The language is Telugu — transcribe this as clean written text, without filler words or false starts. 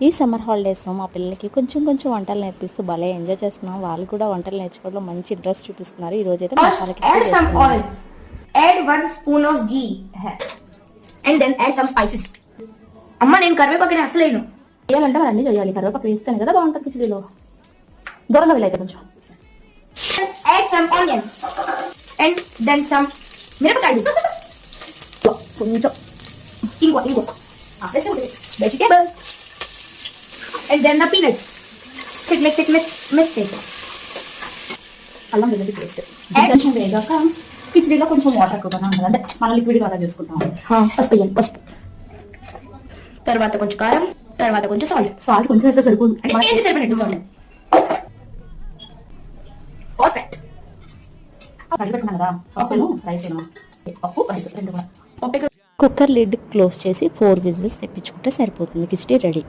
ఈ సమ్మర్ హాలిడేస్ మా పిల్లలకి కొంచెం కొంచెం వంటలు నేర్పిస్తూ భలే ఎంజాయ్ చేస్తున్నాం. వాళ్ళు కూడా వంటలు నేర్చుకోవడంలో మంచి ఇంట్రెస్ట్ చూపిస్తున్నారు. ఈ రోజు అయితే masala Add some oil. Add 1 spoon of ghee. And then add some spices. అమ్మ నేను కరివేపాకుని అసలేను చేయాలంటే మరి అన్నీ చేయాలి. కరివేపాకు వేస్తేనే కదా బాగుంటుంది కిచిడీలో. దూరంగా వీలైతే కొంచెం. Add some onion. And then some మిరపకాయలు. కొంచెం ఇంకో vegetable. And then the peanuts. Mix it. అల్లం వెల్లుల్లి పేస్ట్ కొంచెం వేగాక కిచిడీలో కొంచెం వాటర్ ఎక్కువ అంటే మనం లిక్విడ్ అలా చేసుకుంటాం. పసుపు తర్వాత కొంచెం కారం, తర్వాత కొంచెం సాల్ట్ కొంచెం వేస్తే సరిపోదు. అంటే సరిపోయినట్టు సాల్ట్. పర్ఫెక్ట్. కడిగి పెట్టుకున్నాం కదా పప్పును రైస్ పప్పు రైస్ రెండు కూడా. పప్పు కుక్కర్ లిడ్ క్లోజ్ చేసి 4 విజిల్స్ తెప్పించుకుంటే సరిపోతుంది. కిచిడీ రెడీ.